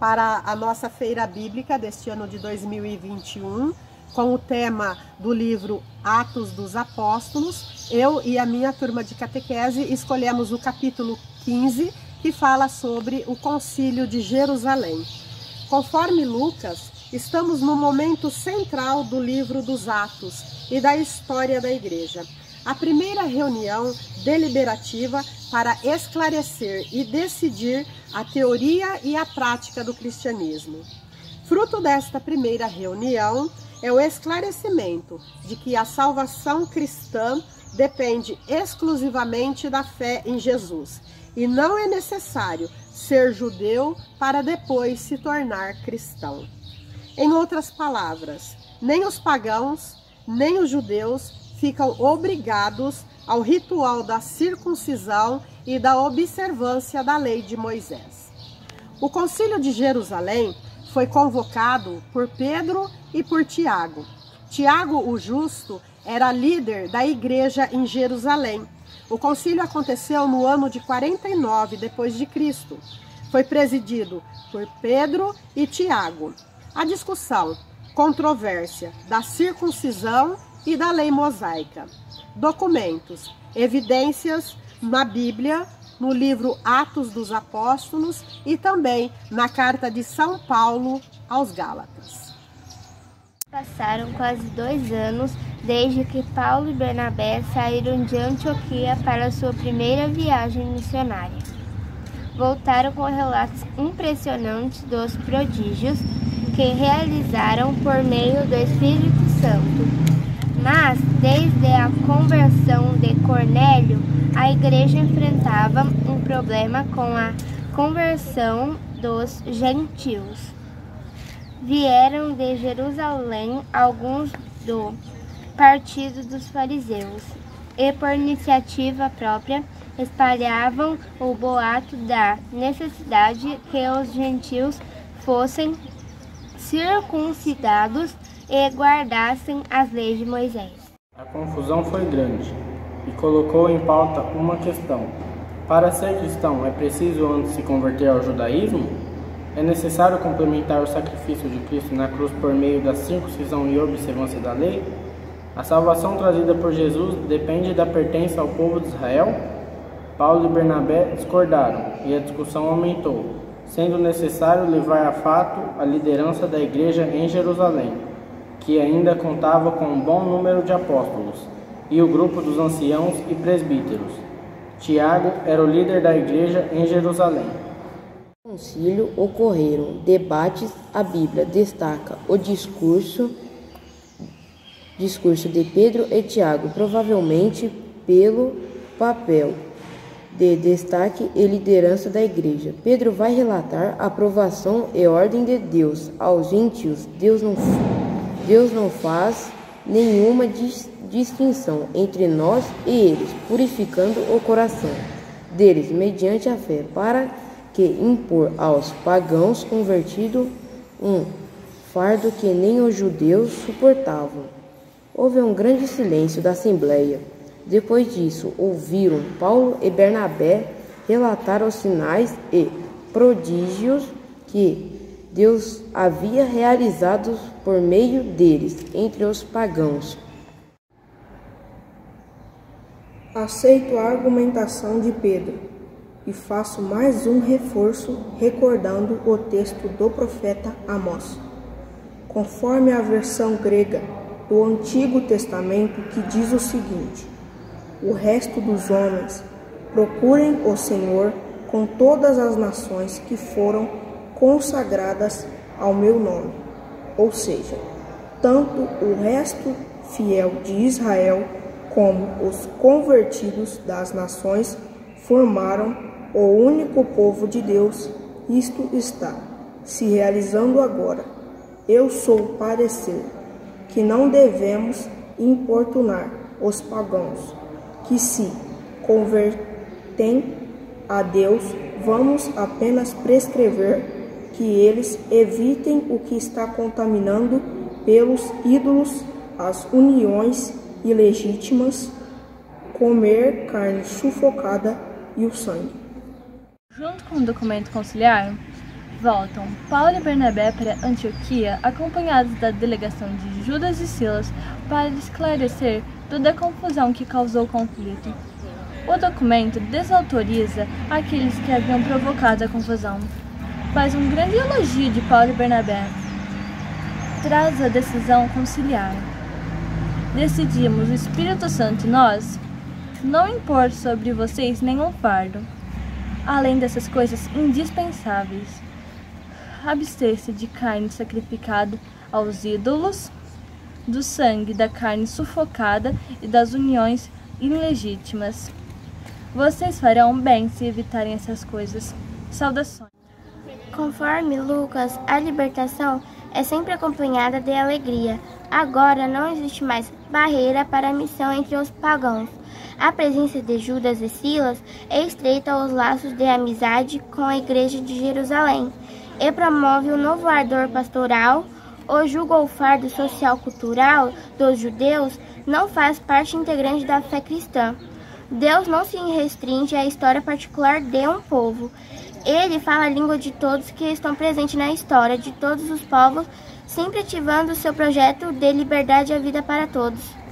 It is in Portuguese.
para a nossa feira bíblica deste ano de 2021, com o tema do livro Atos dos Apóstolos. Eu e a minha turma de catequese escolhemos o capítulo 15, que fala sobre o Concílio de Jerusalém. Conforme Lucas, estamos no momento central do livro dos Atos e da história da Igreja. A primeira reunião deliberativa para esclarecer e decidir a teoria e a prática do cristianismo. Fruto desta primeira reunião é o esclarecimento de que a salvação cristã depende exclusivamente da fé em Jesus e não é necessário ser judeu para depois se tornar cristão. Em outras palavras, nem os pagãos, nem os judeus ficam obrigados ao ritual da circuncisão e da observância da lei de Moisés. O Concílio de Jerusalém foi convocado por Pedro e por Tiago. Tiago, o justo, era líder da igreja em Jerusalém. O concílio aconteceu no ano de 49 d.C. Foi presidido por Pedro e Tiago. A discussão, controvérsia da circuncisão e da lei mosaica. Documentos, evidências na Bíblia, no livro Atos dos Apóstolos e também na carta de São Paulo aos Gálatas. Passaram quase 2 anos desde que Paulo e Bernabé saíram de Antioquia para sua primeira viagem missionária. Voltaram com relatos impressionantes dos prodígios que realizaram por meio do Espírito Santo. Mas, desde a conversão de Cornélio, a igreja enfrentava um problema com a conversão dos gentios. Vieram de Jerusalém alguns do partido dos fariseus e, por iniciativa própria, espalhavam o boato da necessidade que os gentios fossem circuncidados e guardassem as leis de Moisés. A confusão foi grande e colocou em pauta uma questão. Para ser cristão, é preciso antes se converter ao judaísmo? É necessário complementar o sacrifício de Cristo na cruz por meio da circuncisão e observância da lei? A salvação trazida por Jesus depende da pertença ao povo de Israel? Paulo e Bernabé discordaram e a discussão aumentou, sendo necessário levar a fato a liderança da igreja em Jerusalém, que ainda contava com um bom número de apóstolos, e o grupo dos anciãos e presbíteros. Tiago era o líder da igreja em Jerusalém. No concílio ocorreram debates. A Bíblia destaca o discurso de Pedro e Tiago, provavelmente pelo papel de destaque e liderança da igreja. Pedro vai relatar a aprovação e ordem de Deus aos gentios. Deus não faz nenhuma distinção entre nós e eles, purificando o coração deles mediante a fé, para que impor aos pagãos convertidos um fardo que nem os judeus suportavam. Houve um grande silêncio da assembleia. Depois disso, ouviram Paulo e Bernabé relatar os sinais e prodígios que Deus havia realizado por meio deles entre os pagãos. Aceito a argumentação de Pedro e faço mais um reforço recordando o texto do profeta Amós, conforme a versão grega do Antigo Testamento, que diz o seguinte: o resto dos homens procurem o Senhor com todas as nações que foram consagradas ao meu nome. Ou seja, tanto o resto fiel de Israel como os convertidos das nações formaram o único povo de Deus. Isto está se realizando agora. Eu sou parecer que não devemos importunar os pagãos que se convertem a Deus. Vamos apenas prescrever que eles evitem o que está contaminando pelos ídolos, as uniões ilegítimas, comer carne sufocada e o sangue. Junto com o documento conciliar, voltam Paulo e Bernabé para Antioquia, acompanhados da delegação de Judas e Silas, para esclarecer toda a confusão que causou o conflito. O documento desautoriza aqueles que haviam provocado a confusão. Faz um grande elogio de Paulo e Bernabé. Traz a decisão conciliar. Decidimos, o Espírito Santo e nós, não impor sobre vocês nenhum fardo, além dessas coisas indispensáveis. Abster-se de carne sacrificada aos ídolos, do sangue da carne sufocada e das uniões ilegítimas. Vocês farão bem se evitarem essas coisas. Saudações. Conforme Lucas, a libertação é sempre acompanhada de alegria. Agora não existe mais barreira para a missão entre os pagãos. A presença de Judas e Silas estreita os laços de amizade com a igreja de Jerusalém e promove o novo ardor pastoral. O jugo ou fardo social-cultural dos judeus não faz parte integrante da fé cristã. Deus não se restringe à história particular de um povo. Ele fala a língua de todos que estão presentes na história de todos os povos, sempre ativando o seu projeto de liberdade e a vida para todos.